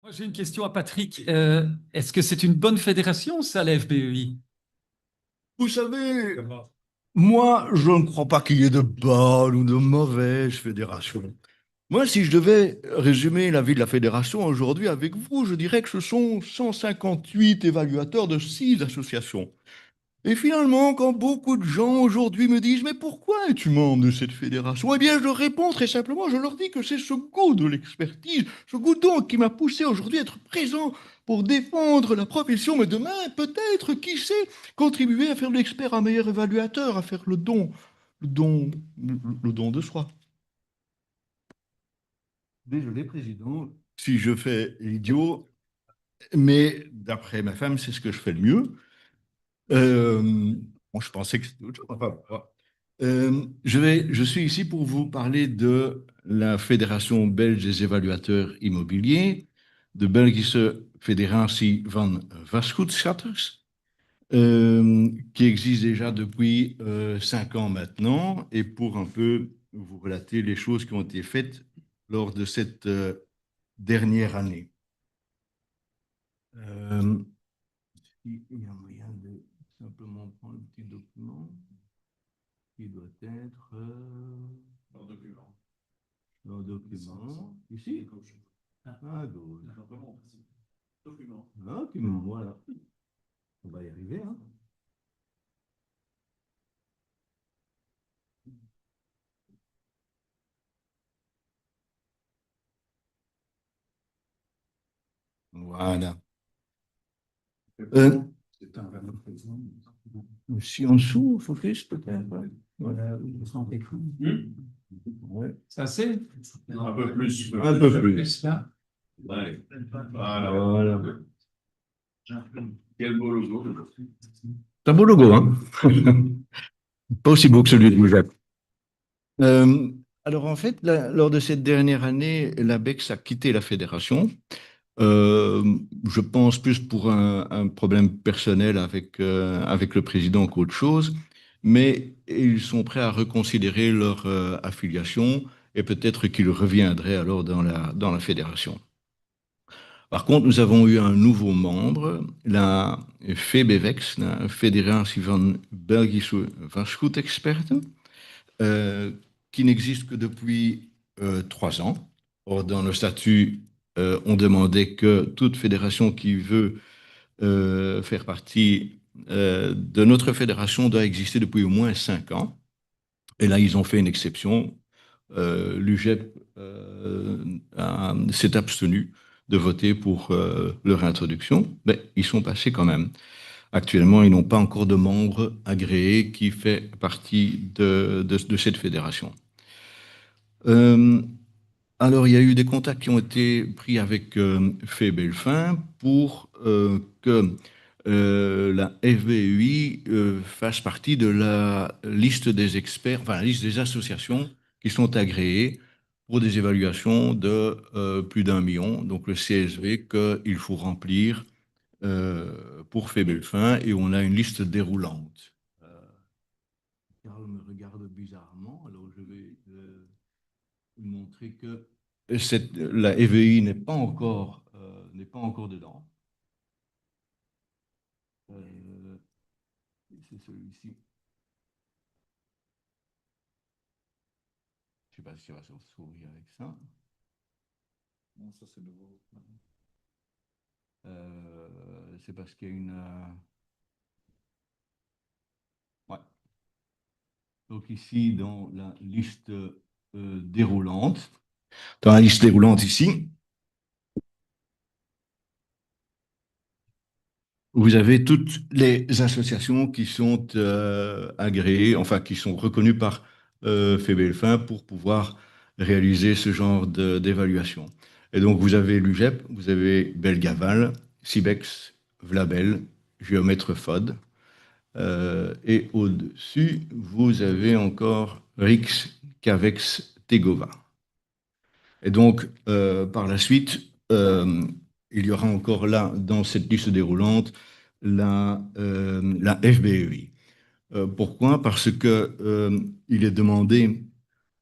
Moi, j'ai une question à Patrick. Est-ce que c'est une bonne fédération, ça, la FBEI? Vous savez, moi, je ne crois pas qu'il y ait de bonnes ou de mauvaises fédérations. Moi, si je devais résumer la vie de la fédération aujourd'hui avec vous, je dirais que ce sont 158 évaluateurs de 6 associations. Et finalement, quand beaucoup de gens aujourd'hui me disent: «Mais pourquoi es-tu membre de cette fédération?» Eh bien, je leur réponds très simplement, je leur dis que c'est ce goût de l'expertise, ce goût donc qui m'a poussé aujourd'hui à être présent pour défendre la profession, mais demain, peut-être, qui sait, contribuer à faire de l'expert un meilleur évaluateur, à faire le don, le don de soi. Désolé, président, si je fais l'idiot, mais d'après ma femme, c'est ce que je fais le mieux. Bon, je pensais que c'était autre chose. Enfin, voilà. Je suis ici pour vous parler de la Fédération belge des évaluateurs immobiliers, de Belgische Federatie van Vastgoedschatters, qui existe déjà depuis 5 ans maintenant, et pour un peu vous relater les choses qui ont été faites lors de cette dernière année. Euh, il y a moyen de simplement prendre le petit document qui doit être Dans le document. dans le document. Ici? À gauche. Document. Document, voilà. On va y arriver, hein. Voilà. Euh, C'est un verbe présent. Si en dessous, focus peut-être. Voilà, ouais. C'est assez? Un peu plus. Un peu plus. Plus là. Ouais. Voilà. Voilà. Quel beau logo. C'est un beau logo, hein? Pas aussi beau que celui de Louis-Jacques. Alors en fait, lors de cette dernière année, l'ABEX a quitté la fédération. Euh, je pense plus pour un problème personnel avec le président qu'autre chose, mais ils sont prêts à reconsidérer leur affiliation et peut-être qu'ils reviendraient alors dans la fédération. Par contre, nous avons eu un nouveau membre, la FEBEVEX, la Federatie van Belgische Vastgoedexperten, euh, qui n'existe que depuis 3 ans. Or, dans le statut, on demandait que toute fédération qui veut faire partie de notre fédération doit exister depuis au moins 5 ans. Et là, ils ont fait une exception. L'UGEP s'est abstenu de voter pour leur introduction, mais ils sont passés quand même. Actuellement, ils n'ont pas encore de membre agréé qui fait partie de cette fédération. Euh, alors, il y a eu des contacts qui ont été pris avec Belfin pour que la FBUI fasse partie de la liste des experts, enfin la liste des associations qui sont agréées pour des évaluations de plus d'1 million, donc le CSV qu'il faut remplir pour Belfin, et on a une liste déroulante. Carl me regarde bizarrement, alors je vais montrer que la EVI n'est pas encore dedans. C'est celui-ci. Je ne sais pas si on va s'ouvrir avec ça. Non, ça c'est nouveau. C'est parce qu'il y a une... Ouais. Donc ici, dans la liste déroulante, ici, vous avez toutes les associations qui sont agréées, enfin qui sont reconnues par Febelfin pour pouvoir réaliser ce genre d'évaluation. Et donc vous avez l'UGEP, vous avez Belgaval, Cibex, Vlabel, Géomètre FOD, et au-dessus, vous avez encore RIX, Cavex, Tegova. Et donc, par la suite, il y aura encore là, dans cette liste déroulante, la FBEI. Pourquoi? Parce que il est demandé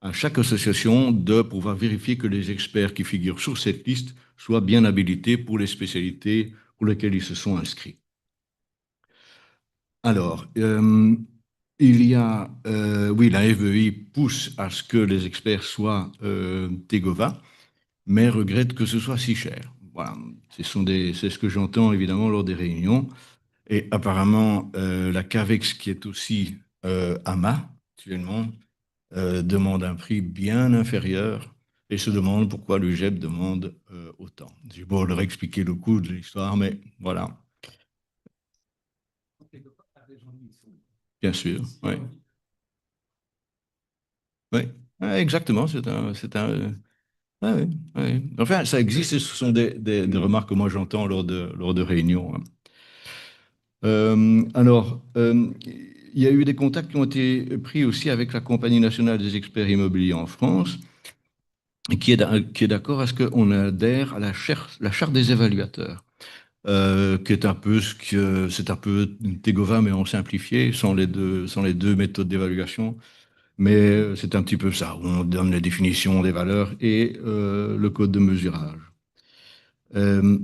à chaque association de pouvoir vérifier que les experts qui figurent sur cette liste soient bien habilités pour les spécialités pour lesquelles ils se sont inscrits. Alors, oui, la FEI pousse à ce que les experts soient Tegova, mais regrette que ce soit si cher. Voilà, c'est ce que j'entends évidemment lors des réunions. Et apparemment, la CAVEX, qui est aussi AMA actuellement, demande un prix bien inférieur et se demande pourquoi l'UGEP demande autant. Je vais leur expliquer le coût de l'histoire, mais voilà, bien sûr. Oui, oui. Exactement. Ah oui, oui. Enfin, ça existe, ce sont des remarques que moi j'entends lors de réunions, hein. Il y a eu des contacts qui ont été pris aussi avec la Compagnie nationale des experts immobiliers en France, qui est d'accord à ce qu'on adhère à la charte des évaluateurs, qui est un peu c'est un peu Tegova, mais en simplifié, sans les deux méthodes d'évaluation. Mais c'est un petit peu ça, où on donne les définitions des valeurs et le code de mesurage. Euh,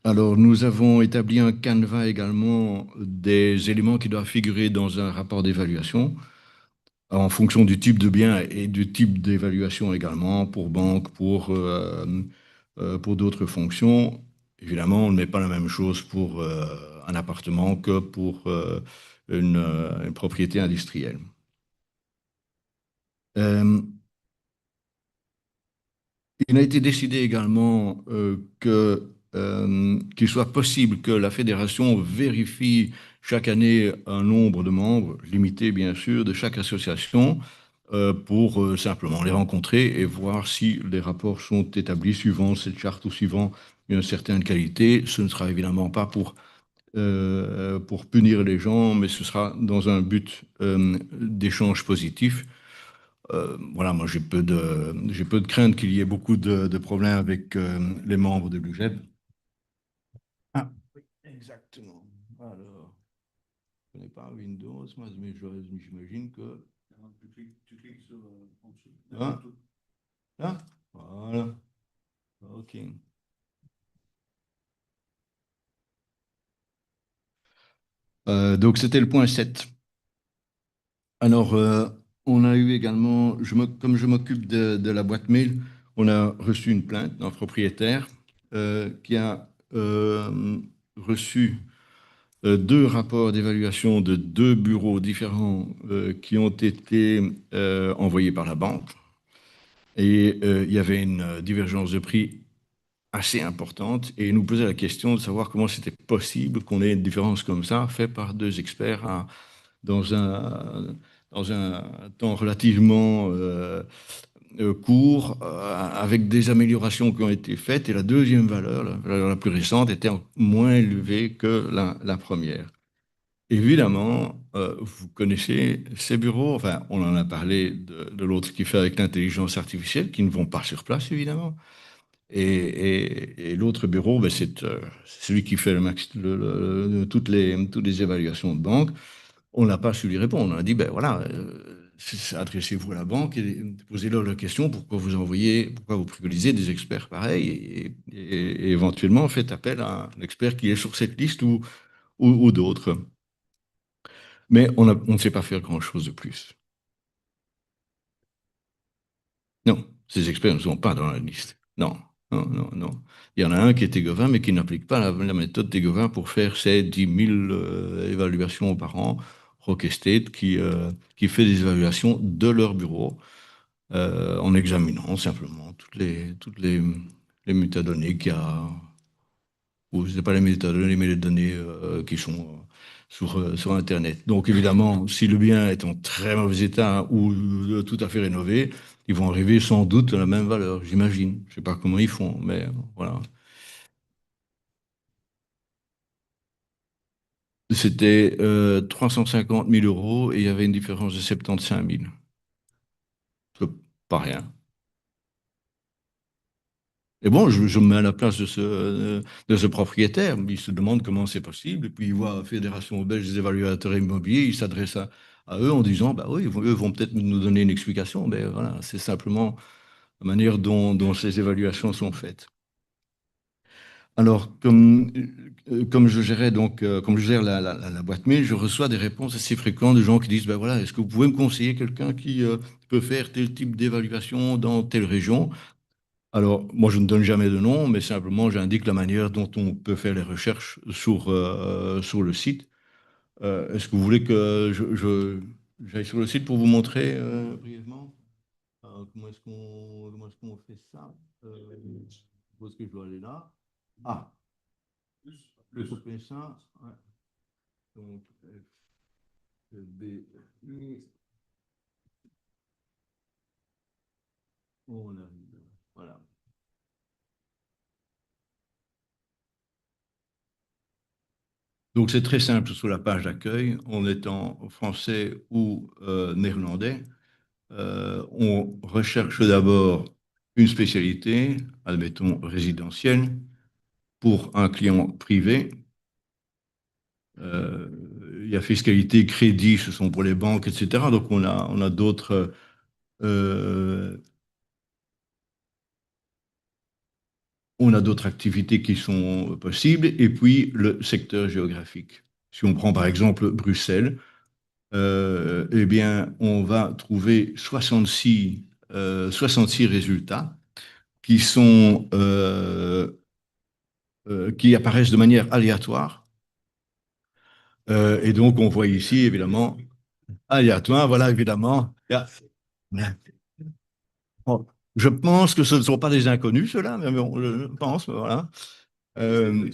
alors, nous avons établi un canevas également des éléments qui doivent figurer dans un rapport d'évaluation en fonction du type de bien et du type d'évaluation également pour banque, pour d'autres fonctions. Évidemment, on ne met pas la même chose pour un appartement que pour une propriété industrielle. Euh, Il a été décidé également qu'il soit possible que la fédération vérifie chaque année un nombre de membres, limité bien sûr, de chaque association, pour simplement les rencontrer et voir si les rapports sont établis suivant cette charte ou suivant une certaine qualité. Ce ne sera évidemment pas pour punir les gens, mais ce sera dans un but d'échange positif. Voilà, moi j'ai peu de crainte qu'il y ait beaucoup de problèmes avec les membres de l'UGEP. Ah, oui, exactement. Alors, je ne connais pas Windows, moi, mais j'imagine que. Tu cliques sur en dessous. Ah, là, voilà. OK. Donc c'était le point 7. Alors, on a eu également, comme je m'occupe de la boîte mail, on a reçu une plainte d'un propriétaire qui a reçu deux rapports d'évaluation de deux bureaux différents qui ont été envoyés par la banque. Et il y avait une divergence de prix assez importante et il nous posait la question de savoir comment c'était possible qu'on ait une différence comme ça faite par deux experts dans un, dans un temps relativement court, avec des améliorations qui ont été faites. Et la deuxième valeur, la valeur la plus récente, était moins élevée que la première. Évidemment, vous connaissez ces bureaux, enfin, on en a parlé de l'autre qui fait avec l'intelligence artificielle, qui ne vont pas sur place, évidemment. Et l'autre bureau, ben, c'est celui qui fait toutes les évaluations de banque. On n'a pas su lui répondre. On a dit, ben voilà, adressez-vous à la banque et posez-leur la question pourquoi vous préconisez des experts pareils et éventuellement faites appel à un expert qui est sur cette liste ou d'autres. Mais on ne sait pas faire grand-chose de plus. Non, ces experts ne sont pas dans la liste. Non, non, non, non. Il y en a un qui est Tegova, mais qui n'applique pas la méthode Tegova pour faire ses 10 000 évaluations par an. Rockestate qui fait des évaluations de leur bureau en examinant simplement les métadonnées qu'il y a, ou ce n'est pas les métadonnées, mais les données qui sont sur Internet. Donc évidemment, si le bien est en très mauvais état ou tout à fait rénové, ils vont arriver sans doute à la même valeur, j'imagine. Je ne sais pas comment ils font, mais voilà. C'était 350 000 euros et il y avait une différence de 75 000. C'est pas rien. Et bon, je me mets à la place de ce propriétaire. Il se demande comment c'est possible. Et puis il voit la Fédération belge des évaluateurs immobiliers. Il s'adresse à eux en disant, bah oui, eux vont peut-être nous donner une explication, mais voilà, c'est simplement la manière dont ces évaluations sont faites. Alors, comme je gérais donc, comme je gère la boîte mail, je reçois des réponses assez fréquentes de gens qui disent, ben voilà, est-ce que vous pouvez me conseiller quelqu'un qui peut faire tel type d'évaluation dans telle région? Alors, moi, je ne donne jamais de nom, mais simplement, j'indique la manière dont on peut faire les recherches sur le site. Est-ce que vous voulez que j'aille sur le site pour vous montrer brièvement comment est-ce qu'on fait ça? Je suppose que je dois aller là. Ah, le couper ça. Ouais. Donc, F, B, I, on arrive. Voilà. Donc, c'est très simple sur la page d'accueil. On est en français ou néerlandais. On recherche d'abord une spécialité, admettons résidentielle, pour un client privé. Euh, il y a fiscalité, crédit, ce sont pour les banques, etc. Donc on a d'autres activités qui sont possibles. Et puis le secteur géographique. Si on prend par exemple Bruxelles, eh bien, on va trouver 66 résultats qui sont qui apparaissent de manière aléatoire. Et donc, on voit ici, évidemment, aléatoire, voilà, évidemment. Bon, je pense que ce ne sont pas des inconnus, ceux-là, mais bon, je pense, voilà. Euh,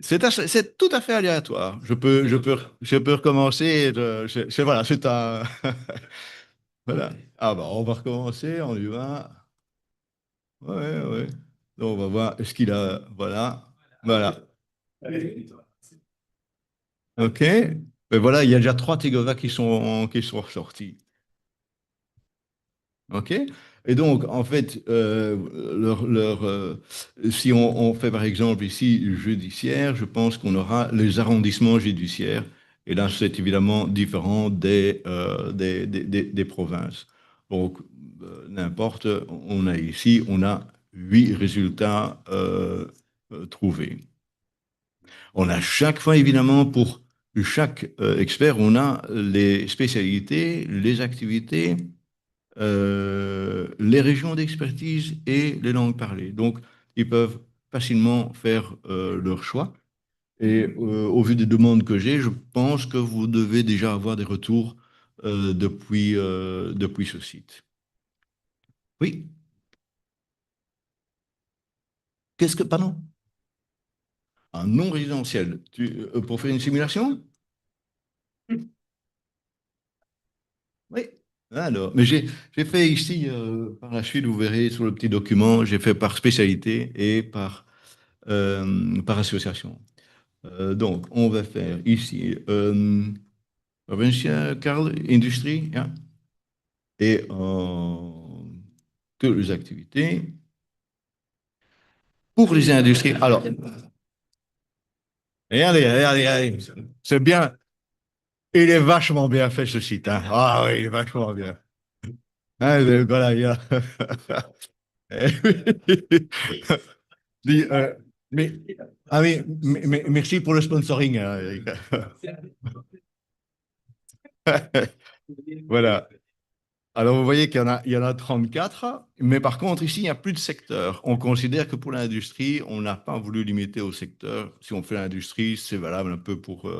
c'est tout à fait aléatoire. Je peux recommencer. Voilà, c'est un. Voilà. Ah, bah, on va recommencer, on y va. Ouais, ouais. Donc, on va voir, est-ce qu'il a. Voilà. Voilà. OK. Mais voilà, il y a déjà 3 Tegova qui sont ressortis. OK? Et donc, en fait, si on fait par exemple ici judiciaire, je pense qu'on aura les arrondissements judiciaires. Et là, c'est évidemment différent des provinces. Donc, n'importe, on a 8 résultats trouvés. On a chaque fois, évidemment, pour chaque expert, on a les spécialités, les activités, les régions d'expertise et les langues parlées. Donc, ils peuvent facilement faire leur choix. Et au vu des demandes que j'ai, je pense que vous devez déjà avoir des retours depuis ce site. Oui. Qu'est-ce que, pardon? Un non résidentiel. Pour faire une simulation? Oui. Alors, mais j'ai fait ici, par la suite, vous verrez sur le petit document, j'ai fait par spécialité et par association. Donc, on va faire ici provincial, Carl, industrie, ja. Et toutes les activités. Pour les industries, alors, allez, c'est bien, il est vachement bien fait ce site, hein. Ah oui, il est vachement bien. Hein, voilà, il y a... Dis, mais, ah oui, merci pour le sponsoring, hein, Eric. Voilà. Alors, vous voyez il y en a 34, mais par contre, ici, il n'y a plus de secteur. On considère que pour l'industrie, on n'a pas voulu limiter au secteur. Si on fait l'industrie, c'est valable un peu pour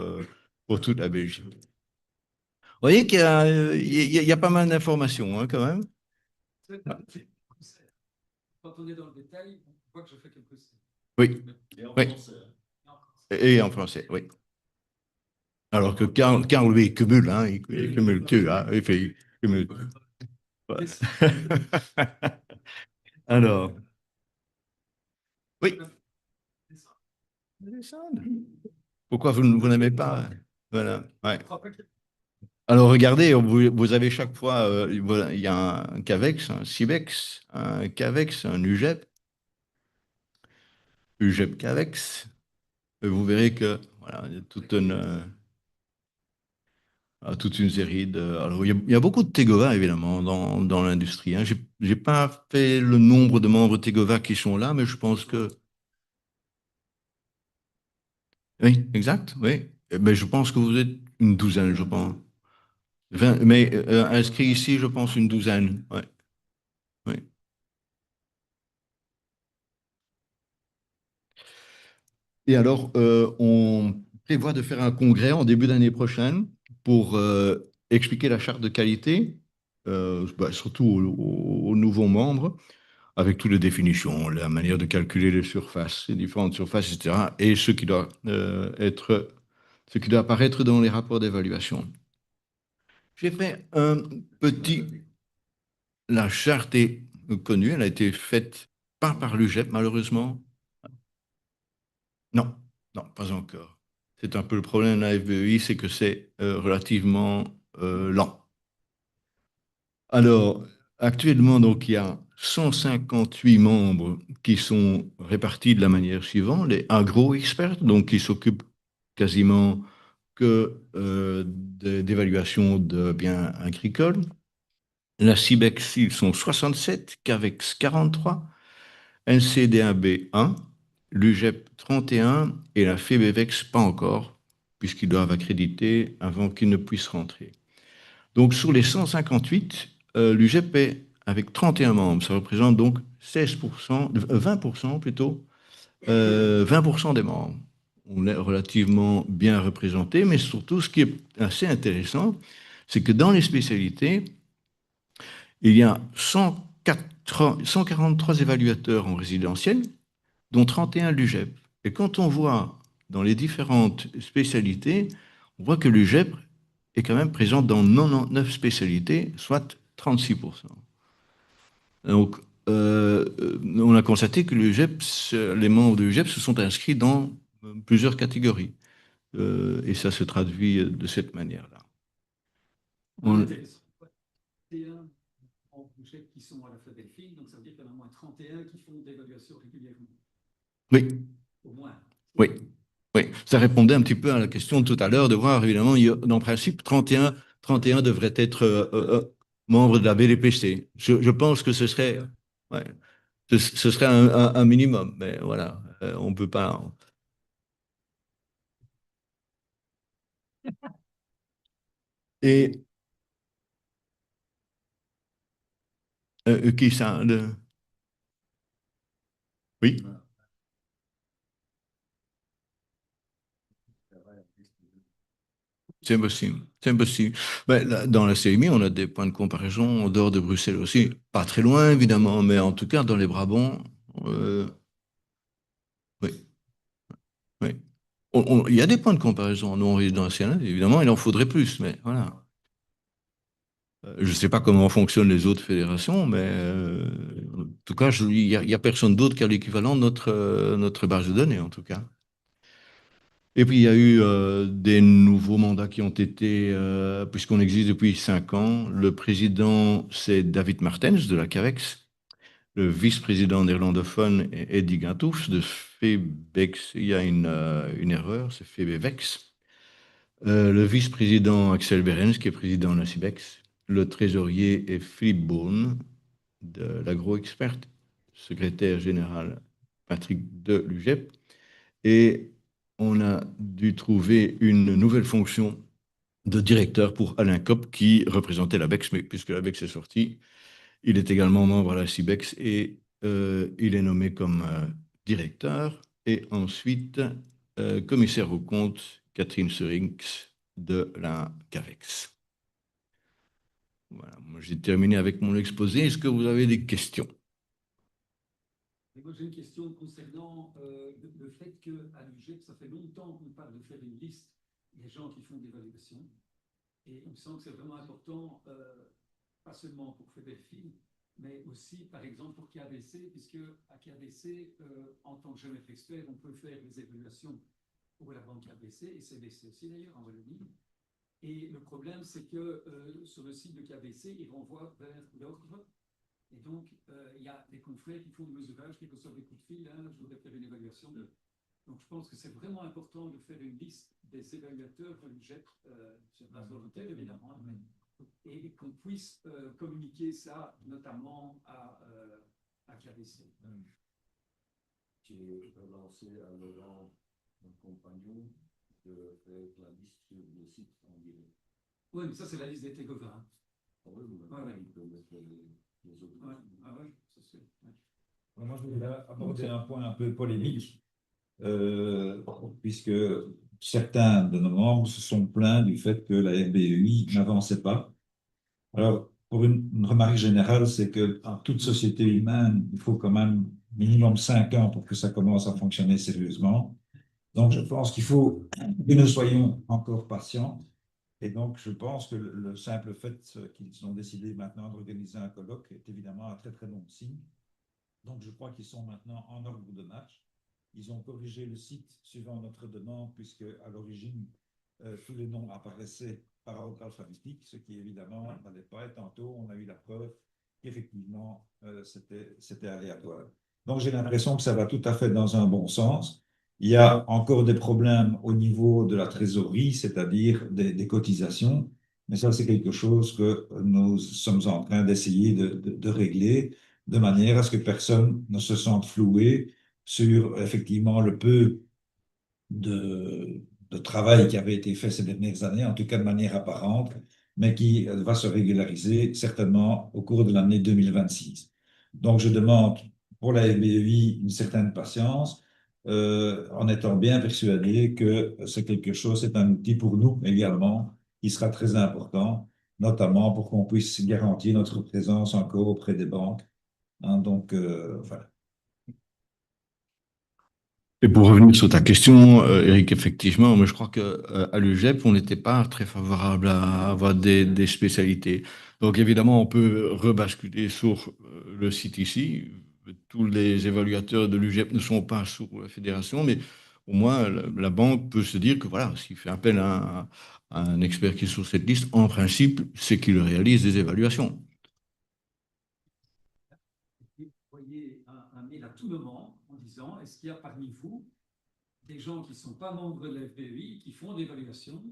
toute la Belgique. Vous voyez qu'il y a, il y a pas mal d'informations, hein, quand même. Quand on est dans le détail, on voit que je fais quelques signes. Oui, Et en oui. français. Et en français, oui. Alors que Karl, lui, il cumule, hein, il cumule tout, hein, il cumule. Voilà. Alors, oui. Pourquoi vous n'aimez pas? Voilà, ouais. Alors regardez, vous avez chaque fois, voilà, il y a un CAVEX, un CIBEX, un CAVEX, un UGEP, UGEP CAVEX. Et vous verrez que voilà, il y a toute une. à toute une série de... Alors, il y a beaucoup de Tegova, évidemment, dans l'industrie, hein. J'ai pas fait le nombre de membres Tegova qui sont là, mais je pense que... Oui, exact, oui. Mais je pense que vous êtes une douzaine, je pense. 20, mais inscrit ici, je pense une douzaine. Ouais, ouais. Et alors, on prévoit de faire un congrès en début d'année prochaine pour expliquer la charte de qualité, surtout aux nouveaux membres, avec toutes les définitions, la manière de calculer les surfaces, les différentes surfaces, etc., et ce qui doit apparaître dans les rapports d'évaluation. J'ai fait un petit... La charte est connue, elle a été faite pas par l'UGEP, malheureusement. Non, non, pas encore. C'est un peu le problème de la FBEI, c'est que c'est relativement lent. Alors, actuellement, donc, il y a 158 membres qui sont répartis de la manière suivante. Les agro-experts, donc qui s'occupent quasiment que d'évaluation de biens agricoles. La CIBEX, ils sont 67, CAVEX 43, NCDAB 1, l'UGEP 31 et la FEBEVEX pas encore, puisqu'ils doivent accréditer avant qu'ils ne puissent rentrer. Donc sur les 158, l'UGEP est avec 31 membres. Ça représente donc 16%, 20% plutôt, 20% des membres. On est relativement bien représenté, mais surtout ce qui est assez intéressant, c'est que dans les spécialités, il y a 143 évaluateurs en résidentiel, dont 31 l'UGEP. Et quand on voit dans les différentes spécialités, on voit que l'UGEP est quand même présent dans 99 spécialités, soit 36%. Donc, on a constaté que les membres de l'UGEP se sont inscrits dans plusieurs catégories. Et ça se traduit de cette manière-là. Intéressant. 31 en budget qui sont à la fois Delphine, donc ça veut dire qu'il y en a au moins 31 qui font d'évaluation régulièrement. Oui. Au moins. Oui. Oui, ça répondait un petit peu à la question de tout à l'heure de voir, évidemment, dans le principe, 31 devraient être membres de la BDPC. Je pense que ce serait, ouais, ce serait un minimum, mais voilà, on ne peut pas. Et qui ça Oui, c'est possible. C'est possible. Ben, dans la CMI, on a des points de comparaison en dehors de Bruxelles aussi. Pas très loin, évidemment, mais en tout cas, dans les Brabants, euh, oui. Oui. Il y a des points de comparaison non résidentiels, évidemment, il en faudrait plus, mais voilà. Je ne sais pas comment fonctionnent les autres fédérations, mais en tout cas, il y a personne d'autre qui a l'équivalent de notre base de données, en tout cas. Et puis, il y a eu des nouveaux mandats qui ont été, puisqu'on existe depuis 5 ans. Le président, c'est David Martens de la CAVEX. Le vice-président néerlandophone est Eddie Gintoufs de FEBEX. Il y a une erreur, c'est FEBEVEX. Le vice-président Axel Berens, qui est président de la CIBEX. Le trésorier est Philippe Beaune, de l'agro-expert, secrétaire général Patrick de l'UGEP. Et on a dû trouver une nouvelle fonction de directeur pour Alain Kopp, qui représentait la BEX, mais puisque la BEX est sortie, il est également membre à la CIBEX et il est nommé comme directeur. Et ensuite, commissaire aux comptes, Catherine Serinx de la CAVEX. Voilà, moi j'ai terminé avec mon exposé. Est-ce que vous avez des questions? Moi, j'ai une question concernant le fait qu'à l'UGEP, ça fait longtemps qu'on parle de faire une liste des gens qui font de l'évaluation. Et il me semble que c'est vraiment important, pas seulement pour Delphine, mais aussi, par exemple, pour KBC, puisque à KBC, en tant que jeune expert, on peut faire des évaluations pour la banque KBC et CBC aussi d'ailleurs en Wallonie. Et le problème, c'est que sur le site de KBC, ils renvoient vers l'ordre. Et donc, il y a des confrères qui font du mesurage, qui reçoivent des coups de fil. Hein, je voudrais faire une évaluation de Donc, je pense que c'est vraiment important de faire une liste des évaluateurs de l'UGEP sur base volontaire, évidemment, et qu'on puisse communiquer ça notamment à KBC. J'ai relancé à Laurent, mon compagnon, de faire la liste sur le site en direct. Oui, mais ça, c'est la liste des Tégovins. Ah oui, mais Ouais, ouais. il peut mettre les autres. Ouais. Ah oui, c'est sûr. Ouais. Moi, je voulais aborder un point un peu polémique, puisque certains de nos membres se sont plaints du fait que la RBEI n'avançait pas. Alors, pour une remarque générale, c'est que dans toute société humaine, il faut quand même minimum 5 ans pour que ça commence à fonctionner sérieusement. Donc, je pense qu'il faut que nous soyons encore patients. Et donc, je pense que le simple fait qu'ils ont décidé maintenant d'organiser un colloque est évidemment un très, très bon signe. Donc, je crois qu'ils sont maintenant en ordre de marche. Ils ont corrigé le site suivant notre demande, puisque à l'origine, tous les noms apparaissaient par ordre alphabétique, ce qui évidemment n'allait pas. Et tantôt, on a eu la preuve qu'effectivement, c'était aléatoire. Donc, j'ai l'impression que ça va tout à fait dans un bon sens. Il y a encore des problèmes au niveau de la trésorerie, c'est-à-dire des cotisations. Mais ça, c'est quelque chose que nous sommes en train d'essayer de régler de manière à ce que personne ne se sente floué sur effectivement le peu de travail qui avait été fait ces dernières années, en tout cas de manière apparente, mais qui va se régulariser certainement au cours de l'année 2026. Donc, je demande pour la FBEI une certaine patience, en étant bien persuadé que c'est quelque chose, c'est un outil pour nous également, qui sera très important, notamment pour qu'on puisse garantir notre présence encore auprès des banques. Hein, donc, voilà. Et pour revenir sur ta question, Eric, effectivement, moi je crois que à l'UGEP, on n'était pas très favorable à avoir des spécialités. Donc évidemment, on peut rebasculer sur le site ici. Tous les évaluateurs de l'UGEP ne sont pas sous la fédération, mais au moins la banque peut se dire que voilà, s'il fait appel à un expert qui est sur cette liste, en principe, c'est qu'il réalise des évaluations. Vous voyez un mail à tout moment en disant est-ce qu'il y a parmi vous des gens qui ne sont pas membres de la FBEI qui font des évaluations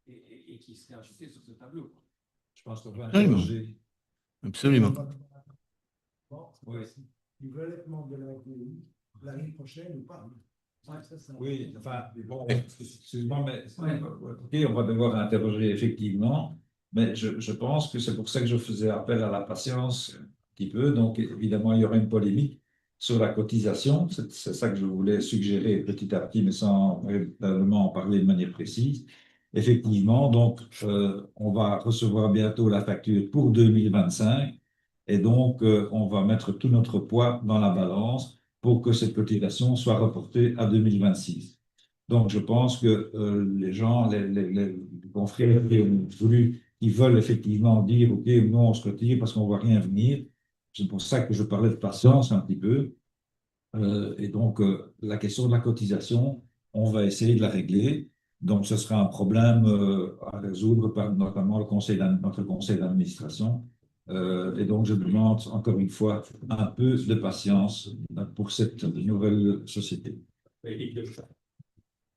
et qui seraient ajoutés sur ce tableau. Je pense qu'on va Absolument. interroger. Absolument. Bon, Oui. ils veulent être membres de la FBI l'année prochaine ou pas? Oui, enfin, bon, excuse-moi, mais Ouais. ok, on va devoir interroger effectivement, mais je pense que c'est pour ça que je faisais appel à la patience un petit peu. Donc, évidemment, il y aura une polémique sur la cotisation. C'est ça que je voulais suggérer petit à petit, mais sans véritablement en parler de manière précise. Effectivement, donc, on va recevoir bientôt la facture pour 2025 et donc, on va mettre tout notre poids dans la balance pour que cette cotisation soit reportée à 2026. Donc, je pense que les gens, les confrères qui ont voulu, qui veulent effectivement dire, OK, non, on se retire parce qu'on ne voit rien venir. C'est pour ça que je parlais de patience un petit peu. Et donc, la question de la cotisation, on va essayer de la régler. Donc, ce sera un problème à résoudre par notamment notre conseil d'administration. Et donc, je demande encore une fois un peu de patience pour cette nouvelle société.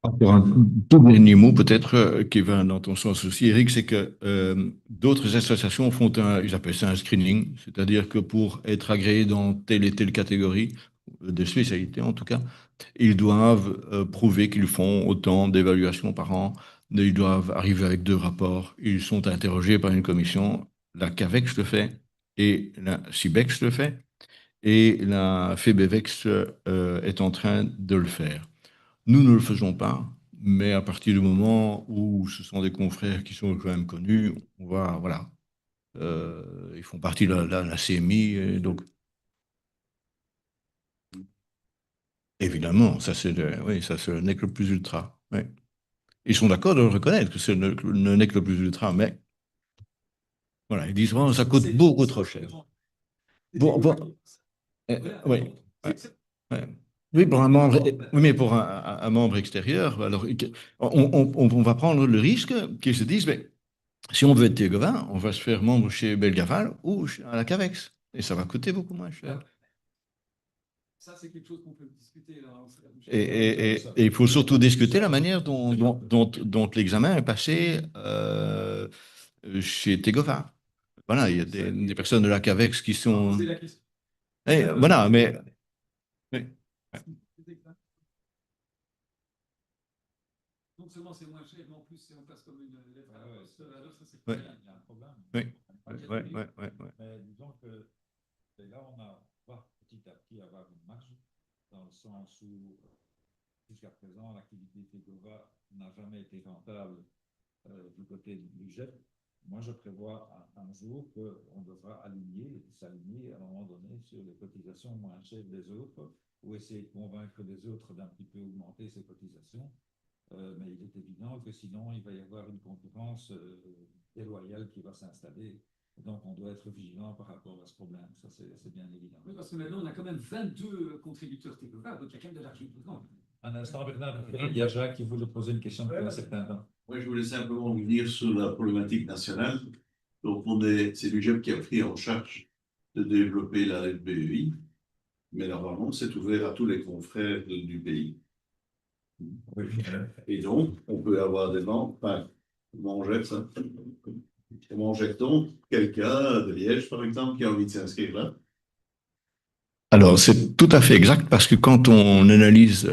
Encore un tout dernier mot peut-être qui va dans ton sens aussi, Eric, c'est que d'autres associations font ils appellent ça un screening, c'est-à-dire que pour être agréé dans telle et telle catégorie, de spécialité en tout cas, ils doivent prouver qu'ils font autant d'évaluations par an, ils doivent arriver avec 2 rapports, ils sont interrogés par une commission, la CAVEX le fait et la CIBEX le fait, et la FEBEVEX est en train de le faire. Nous ne le faisons pas, mais à partir du moment où ce sont des confrères qui sont quand même connus, on va, voilà, ils font partie de la CMI, et donc évidemment, ça c'est oui, ça c'est le nec le plus ultra. Oui. Ils sont d'accord de le reconnaître que c'est le nec le plus ultra, mais voilà, ils disent oh, ça coûte beaucoup trop cher. Bon, oui. Ouais. Oui, pour un membre, oui, mais pour un membre extérieur, alors on va prendre le risque qu'ils se disent, mais si on veut être Tégovin, on va se faire membre chez Belgaval ou à la CAVEX. Et ça va coûter beaucoup moins cher. Ça, c'est quelque chose qu'on peut discuter là. Et il faut surtout discuter la manière dont l'examen est passé chez Tegova. Voilà, il y a des personnes de la CAVEX qui sont... Poser la question. Voilà, mais... Non seulement c'est moins cher, mais en plus, on passe comme une lettre à la poste. Alors, ça, c'est Ouais. bien. Il y a un problème. Oui. Ouais. Mais disons que et là, on va petit à petit avoir une marge, dans le sens où, jusqu'à présent, l'activité Tegova n'a jamais été rentable du côté du GEP. Moi, je prévois un jour qu'on devra s'aligner à un moment donné sur les cotisations moins chères des autres, ou essayer de convaincre les autres d'un petit peu augmenter ces cotisations. Mais il est évident que sinon, il va y avoir une concurrence déloyale qui va s'installer. Donc, on doit être vigilant par rapport à ce problème. Ça, c'est bien évident. Oui, parce que maintenant, on a quand même 22 contributeurs Tegova, donc il y a quand même de l'argent dedans. Un instant, Bernard, il y a Jacques qui voulait poser une question depuis un certain temps. Moi, je voulais simplement revenir sur la problématique nationale. Donc, c'est l'UGEP qui a pris en charge de développer la FBEI, mais normalement, c'est ouvert à tous les confrères du pays. Oui. Et donc, on peut avoir des membres, enfin, comment on gère ça? Comment gère-t-on quelqu'un de Liège, par exemple, qui a envie de s'inscrire là? Alors, c'est tout à fait exact parce que quand on analyse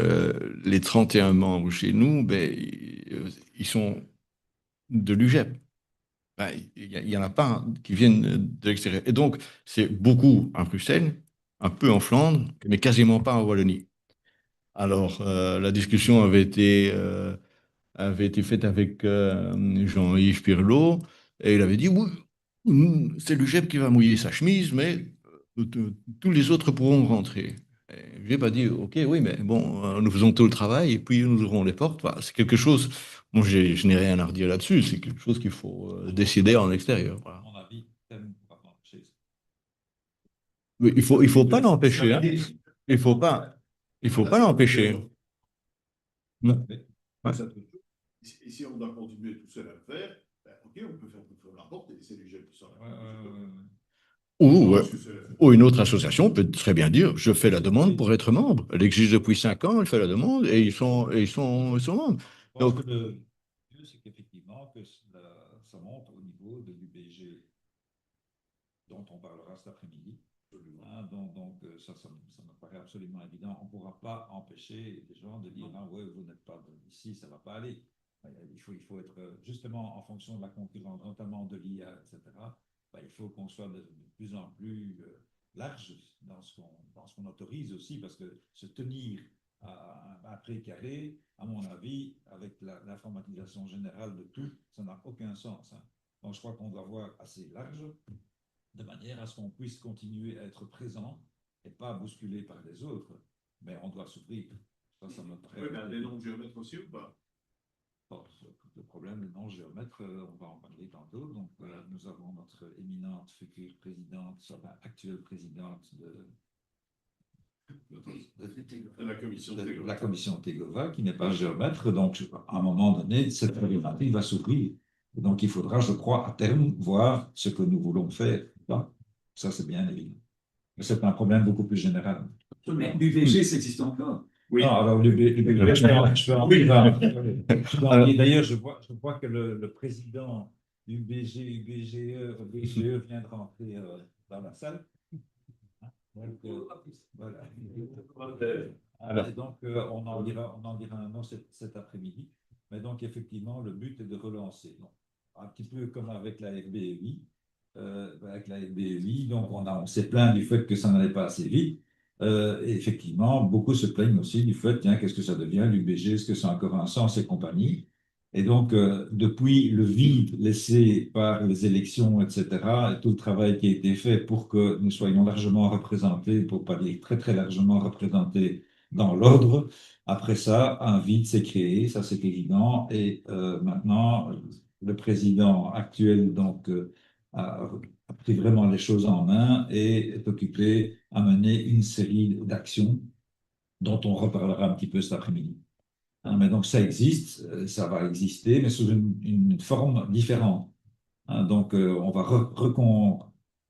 les 31 membres chez nous, ben, ils sont de l'UGEP. Ben, il n'y en a pas qui viennent de l'extérieur. Et donc, c'est beaucoup en Bruxelles, un peu en Flandre, mais quasiment pas en Wallonie. Alors, la discussion avait été faite avec Jean-Yves Pirlot, et il avait dit, oui, c'est l'UGEP qui va mouiller sa chemise, mais tous les autres pourront rentrer. J'ai pas dit, ok, oui, mais bon, nous faisons tout le travail, et puis nous ouvrons les portes. Voilà, c'est quelque chose, moi je n'ai rien à redire là-dessus, c'est quelque chose qu'il faut décider en extérieur. Voilà. À mon avis, thème pour empêcher ça. Mais il faut pas l'empêcher, hein. Il faut pas l'empêcher. Non. Ouais. Et si on doit continuer tout seul à le faire, ben, ok, on peut faire la porte et laisser l'UGEP qui s'en Ou une autre association peut très bien dire, je fais la demande pour être membre. Elle existe depuis 5 ans, elle fait la demande et ils sont membres. Je pense que le mieux, c'est qu'effectivement, que ça monte au niveau de l'UBG, dont on parlera cet après-midi. Hein, donc ça me paraît absolument évident. On ne pourra pas empêcher les gens de dire, ah ouais, vous n'êtes pas ici, ça ne va pas aller. Il faut être, justement, en fonction de la concurrence, notamment de l'IA, etc., il faut qu'on soit de plus en plus large dans ce qu'on autorise aussi, parce que se tenir à un prix carré, à mon avis, avec l'informatisation générale de tout, ça n'a aucun sens. Hein. Donc je crois qu'on doit voir assez large, de manière à ce qu'on puisse continuer à être présent et pas bousculé par les autres, mais on doit s'ouvrir. Ça me paraît... Oui, mais les noms géomètres aussi ou pas? Bon, le problème, les noms géomètres, on va en parler tantôt. Donc, nous avons notre éminente future présidente, enfin, actuelle présidente de la commission Tegova, qui n'est pas géomètre. Donc, à un moment donné, cette problématique va s'ouvrir. Et donc, il faudra, je crois, à terme, voir ce que nous voulons faire. Ça, c'est bien évident. Mais c'est un problème beaucoup plus général. Mais l'UVG, ça existe encore. Oui. Non, alors je peux en dire. D'ailleurs, je vois que le président du UBGE vient de rentrer dans la salle. Donc, voilà. Et donc, on en dira un mot cet après-midi. Mais donc, effectivement, le but est de relancer. Donc, un petit peu comme avec la FBEI. Donc, on s'est plaint du fait que ça n'allait pas assez vite. Et effectivement, beaucoup se plaignent aussi du fait, tiens, qu'est-ce que ça devient, l'UBG, est-ce que c'est encore un sens et compagnie. Et donc, depuis le vide laissé par les élections, etc., et tout le travail qui a été fait pour que nous soyons largement représentés, pour ne pas dire très, très largement représentés dans l'ordre, après ça, un vide s'est créé, ça c'est évident. Et maintenant, le président actuel, donc, a pris vraiment les choses en main et est occupé à mener une série d'actions dont on reparlera un petit peu cet après-midi. Hein, mais donc ça existe, ça va exister, mais sous une forme différente. Hein, donc on va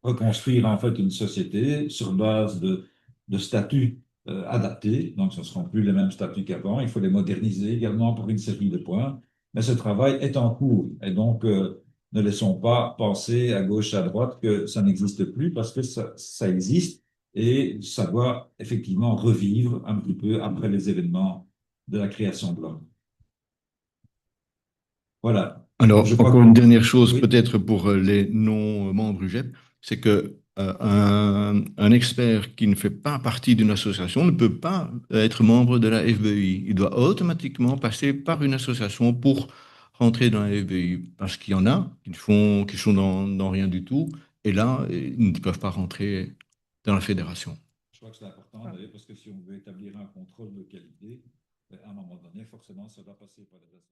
reconstruire en fait une société sur base de statuts adaptés, donc ce ne seront plus les mêmes statuts qu'avant. Il faut les moderniser également pour une série de points. Mais ce travail est en cours. Et donc, ne laissons pas penser à gauche, à droite que ça n'existe plus parce que ça existe et ça doit effectivement revivre un petit peu après les événements de la création de l'homme. Voilà. Alors, Je crois encore que- une dernière chose, Oui. peut-être pour les non-membres UGEP, c'est que un expert qui ne fait pas partie d'une association ne peut pas être membre de la FBI. Il doit automatiquement passer par une association pour rentrer dans la FBI, parce qu'il y en a qui sont dans rien du tout, et là, ils ne peuvent pas rentrer dans la fédération. Je crois que c'est important d'ailleurs parce que si on veut établir un contrôle de qualité, à un moment donné, forcément, ça doit passer par les associations.